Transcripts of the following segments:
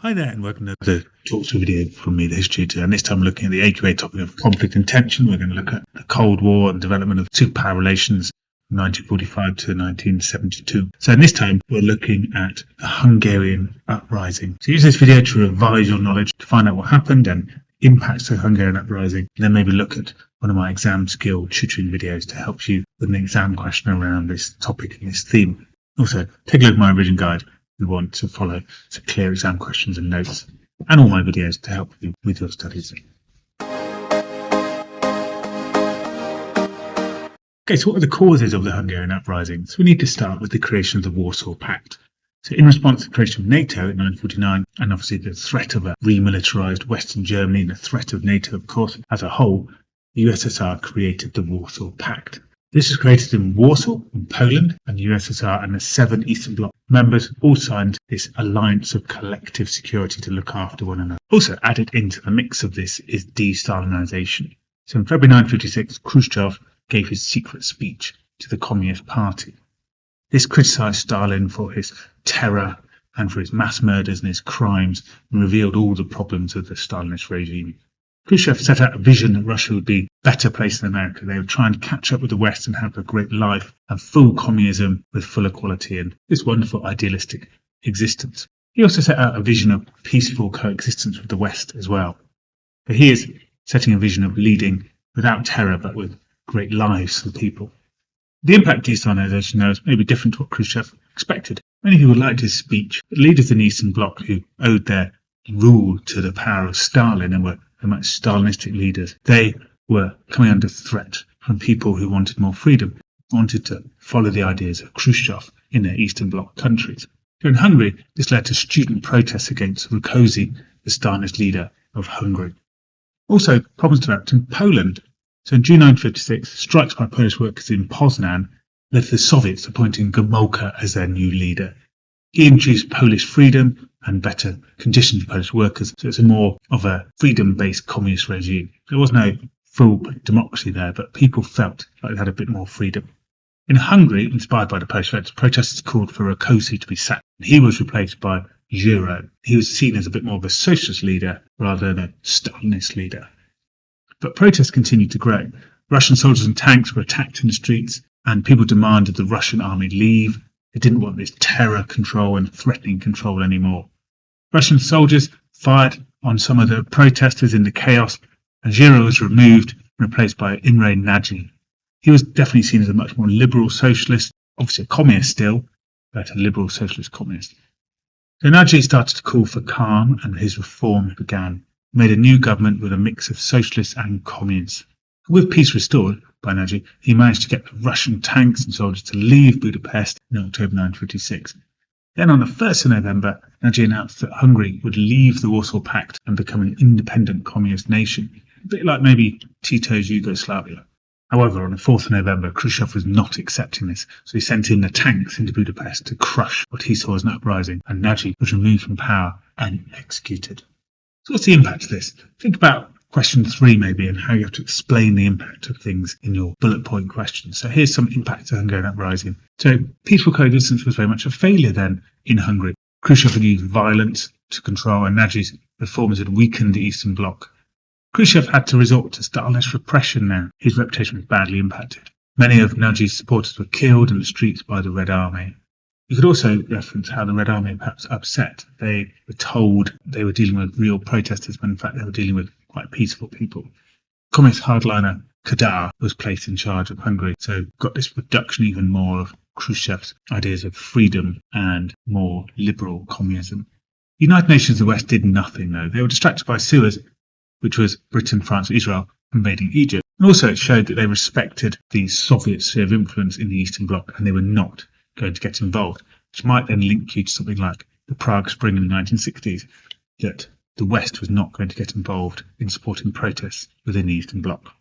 Hi there and welcome to the talk through video from me, the history tutor, and this time we're looking at the AQA topic of conflict and tension. We're going to look at the Cold War and development of superpower relations from 1945 to 1972. So in this time we're looking at the Hungarian Uprising. So use this video to revise your knowledge, to find out what happened and impacts of the Hungarian Uprising, and then maybe look at one of my exam skill tutoring videos to help you with an exam question around this topic and this theme. Also, take a look at my revision guide. You want to follow some clear exam questions and notes, and all my videos to help you with your studies. Okay, so what are the causes of the Hungarian Uprising? So we need to start with the creation of the Warsaw Pact. So in response to the creation of NATO in 1949, and obviously the threat of a remilitarised Western Germany and the threat of NATO, of course, as a whole, the USSR created the Warsaw Pact. This was created in Warsaw, in Poland, and the USSR and the 7 Eastern Bloc members all signed this alliance of collective security to look after one another. Also added into the mix of this is de-Stalinisation. So in February 1956, Khrushchev gave his secret speech to the Communist Party. This criticised Stalin for his terror and for his mass murders and his crimes, and revealed all the problems of the Stalinist regime. Khrushchev set out a vision that Russia would be a better place than America. They would try and catch up with the West and have a great life and full communism with full equality and this wonderful idealistic existence. He also set out a vision of peaceful coexistence with the West as well. But he is setting a vision of leading without terror but with great lives for the people. The impact of de-Stalinisation, though, is maybe different to what Khrushchev expected. Many people liked his speech. The leaders in the Eastern Bloc who owed their rule to the power of Stalin and were much Stalinistic leaders, they were coming under threat from people who wanted more freedom, wanted to follow the ideas of Khrushchev in their Eastern Bloc countries. So in Hungary, this led to student protests against Rákosi, the Stalinist leader of Hungary. Also, problems developed in Poland. So in June 1956, strikes by Polish workers in Poznan led to the Soviets appointing Gomulka as their new leader. He introduced Polish freedom and better conditions for Polish workers, so it's a more of a freedom-based communist regime. There was no full democracy there, but people felt like they had a bit more freedom. In Hungary, inspired by the Polish votes, protesters called for Rákosi to be sacked. He was replaced by Zsiro. He was seen as a bit more of a socialist leader rather than a Stalinist leader. But protests continued to grow. Russian soldiers and tanks were attacked in the streets, and people demanded the Russian army leave. They didn't want this terror control and threatening control anymore. Russian soldiers fired on some of the protesters in the chaos, and Zsiro was removed and replaced by Imre Nagy. He was definitely seen as a much more liberal socialist, obviously a communist still, but a liberal socialist communist. So Nagy started to call for calm, and his reforms began. He made a new government with a mix of socialists and communists. With peace restored by Nagy, he managed to get the Russian tanks and soldiers to leave Budapest in October 1956. Then on the 1st of November, Nagy announced that Hungary would leave the Warsaw Pact and become an independent communist nation, a bit like maybe Tito's Yugoslavia. However, on the 4th of November, Khrushchev was not accepting this, so he sent in the tanks into Budapest to crush what he saw as an uprising, and Nagy was removed from power and executed. So what's the impact of this? Think about question 3 maybe, and how you have to explain the impact of things in your bullet point questions. So here's some impact of the Hungarian Uprising. So peaceful coexistence was very much a failure then in Hungary. Khrushchev had used violence to control, and Nagy's reforms had weakened the Eastern Bloc. Khrushchev had to resort to Stalinist repression now. His reputation was badly impacted. Many of Nagy's supporters were killed in the streets by the Red Army. You could also reference how the Red Army perhaps upset. They were told they were dealing with real protesters, when in fact they were dealing with quite peaceful people. Communist hardliner Kadar was placed in charge of Hungary, so got this reduction even more of Khrushchev's ideas of freedom and more liberal communism. The United Nations of the West did nothing though. They were distracted by Suez, which was Britain, France, and Israel invading Egypt. And also it showed that they respected the Soviet sphere of influence in the Eastern Bloc, and they were not going to get involved, which might then link you to something like the Prague Spring in the 1960s, that the West was not going to get involved in supporting protests within the Eastern Bloc.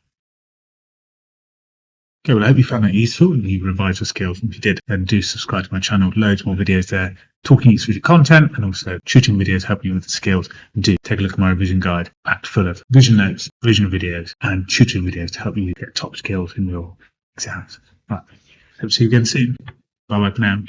Okay, well I hope you found that useful and you revised your skills, and if you did, then do subscribe to my channel. Loads more videos there talking you through the content and also tutoring videos helping you with the skills. And do take a look at my revision guide, packed full of revision notes, revision videos and tutoring videos to help you get top skills in your exams. Right, hope to see you again soon. Bye bye for now.